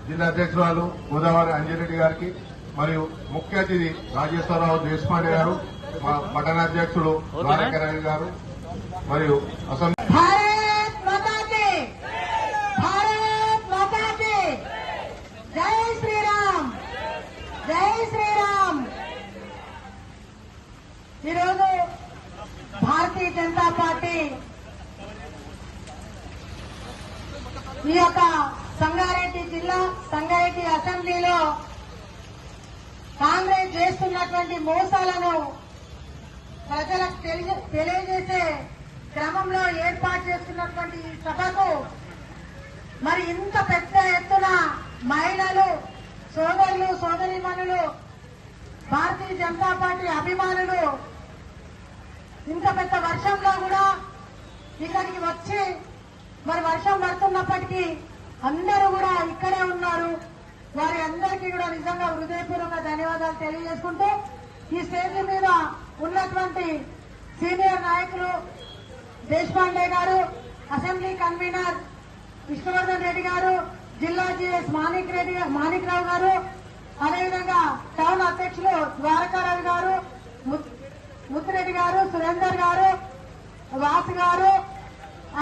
జిల్లా అధ్యక్షురాలు గోదావరి అంజిరెడ్డి గారికి మరియు ముఖ్య అతిథి రాజేశ్వరరావు దేశపాండే గారు, మా పట్టణాధ్యక్షుడు ద్వారకారాయణ గారు మరియు అసెంబ్లీ ఈరోజు భారతీయ జనతా పార్టీ ఈ యొక్క సంగారెడ్డి జిల్లా సంగారెడ్డి అసెంబ్లీలో కాంగ్రెస్ చేస్తున్నటువంటి మోసాలను ప్రజలకు తెలియజేసే క్రమంలో ఏర్పాటు చేస్తున్నటువంటి ఈ సభకు మరి ఇంత పెద్ద ఎత్తున మహిళలు, సోదరులు, సోదరీమణులు, భారతీయ జనతా పార్టీ అభిమానులు ఇంత పెద్ద వర్షంలో కూడా ఇక్కడికి వచ్చి మరి వర్షం పడుతున్నప్పటికీ అందరూ కూడా ఇక్కడే ఉన్నారు. వారి అందరికీ కూడా నిజంగా హృదయపూర్వక ధన్యవాదాలు తెలియజేసుకుంటూ ఈ స్టేజ్ మీద ఉన్నటువంటి సీనియర్ నాయకులు దేశపాండే గారు, అసెంబ్లీ కన్వీనర్ విష్ణువర్ధన్ రెడ్డి గారు, జిల్లా జీఎస్ మాణిక్రావు గారు, అదేవిధంగా టౌన్ అధ్యక్షులు ద్వారకారావు గారు, ముత్తిరెడ్డి గారు, సురేందర్ గారు, వాసు గారు,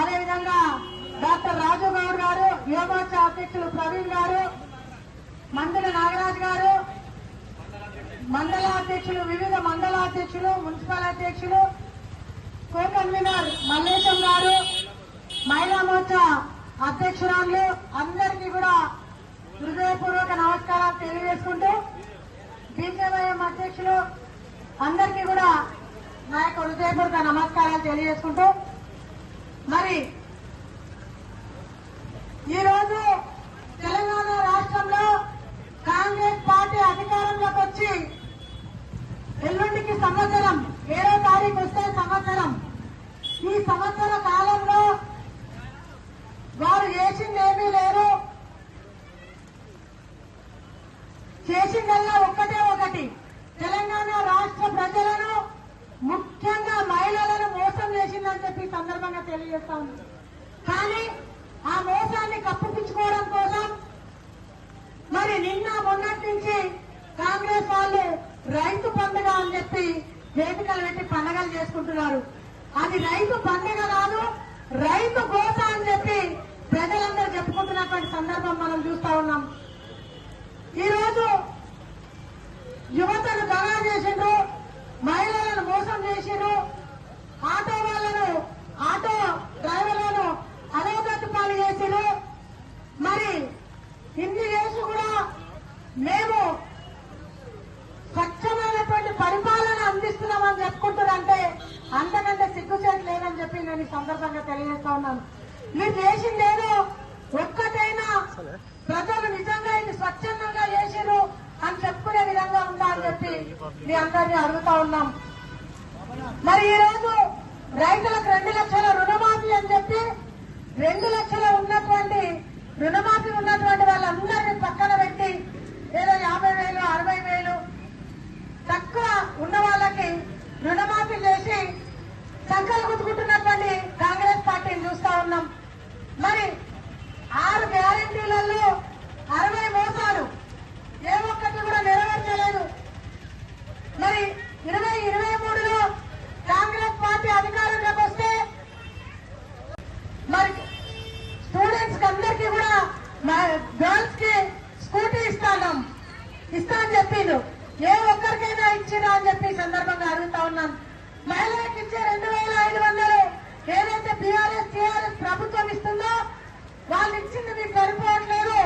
అదేవిధంగా డాక్టర్ రాజు గౌడ్ గారు, యువమోర్చా అధ్యక్షులు ప్రవీణ్ గారు, మందుల నాగరాజ్ గారు, మండల అధ్యక్షులు, వివిధ మండల అధ్యక్షులు, మున్సిపల్ అధ్యక్షులు, కో కన్వీనర్ మల్లేశం గారు, మహిళా మోర్చా అధ్యక్షురాలు అందరికీ కూడా హృదయపూర్వక నమస్కారాలు తెలియజేసుకుంటూ బీజేవైఎం అధ్యక్షులు అందరికీ కూడా నా యొక్క హృదయపూర్వక నమస్కారాలు తెలియజేసుకుంటూ మరి ఈరోజు తెలంగాణ రాష్ట్రంలో కాంగ్రెస్ పార్టీ అధికారంలోకి వచ్చి ఎల్లుండికి సంవత్సరం 7వ తారీఖు వస్తే సంవత్సరం. ఈ సంవత్సర కాలంలో వారు చేసింది ఏమీ లేదు. చేసిందల్లా ఒకటి తెలంగాణ రాష్ట్ర ప్రజలను, ముఖ్యంగా మహిళలను మోసం చేసిందని చెప్పి సందర్భంగా తెలియజేస్తా ఉంది. కానీ ఆ మోసాన్ని కప్పిపుచ్చుకోవడం కోసం మరి నిన్న మొన్నటి నుంచి కాంగ్రెస్ వాళ్ళు రైతు పండుగ అని చెప్పి వేదికలు పెట్టి పండుగలు చేసుకుంటున్నారు. అది రైతు పండుగ కాదు, రైతు గోస అని చెప్పి ప్రజలందరూ చెప్పుకుంటున్నటువంటి సందర్భం మనం చూస్తా ఉన్నాం. ఈ రోజు యువతను దగా చేసిండ్రు, మహిళలను మోసం చేసిండ్రు, ఆటో వాళ్లను, ఆటో డ్రైవర్లను అలోగతి పాలు చేసిండ్రు. మరి ఇన్ని చేసి కూడా మేము స్వచ్ఛమైనటువంటి పరిపాలన అందిస్తున్నామని చెప్పుకుంటారంటే అంతకంటే సిగ్గుచేటు లేదని చెప్పి నేను ఈ సందర్భంగా తెలియజేస్తా ఉన్నాను. మీరు చేసిందేదో ఒక్కటైనా ప్రజలు నిజంగా ఇది స్వచ్ఛందంగా చేసిరు అని చెప్పుకునే విధంగా ఉందా అని చెప్పి మీ అందరినీ అడుగుతా ఉన్నాం. మరి ఈ రోజు రైతులకు 2 లక్షల రుణమాఫీ అని చెప్పి 2 లక్షలు ఉన్నటువంటి రుణమాఫీ ఉన్నటువంటి వాళ్ళందరినీ పక్కన పెట్టి ఏదో 50,000, 60,000 తక్కువ ఉన్న వాళ్ళకి రుణమాఫీ చేసి సంకలు గుద్దుకుంటున్నటువంటి కాంగ్రెస్ పార్టీని చూస్తా ఉన్నాం. మరి 6 గ్యారెంటీలలో 60 మోసాలు, ఏ ఒక్కటి కూడా నెరవేర్చలేదు. మరి 2023లో కాంగ్రెస్ పార్టీ అధికారంలోకి వస్తే మరి స్టూడెంట్స్ కి అందరికీ కూడా గర్ల్స్ కి స్కూటీ ఇస్తా అని చెప్పిండు. ఏ ఒక్కరికైనా ఇచ్చినా అని చెప్పి సందర్భంగా అడుగుతా ఉన్నాను. మహిళలకు ఇచ్చే 2,500 ఏదైతే బీఆర్ఎస్ టీఆర్ఎస్ ప్రభుత్వం ఇస్తుందో వాళ్ళు ఇచ్చింది మీకు సరిపోవట్లేదు.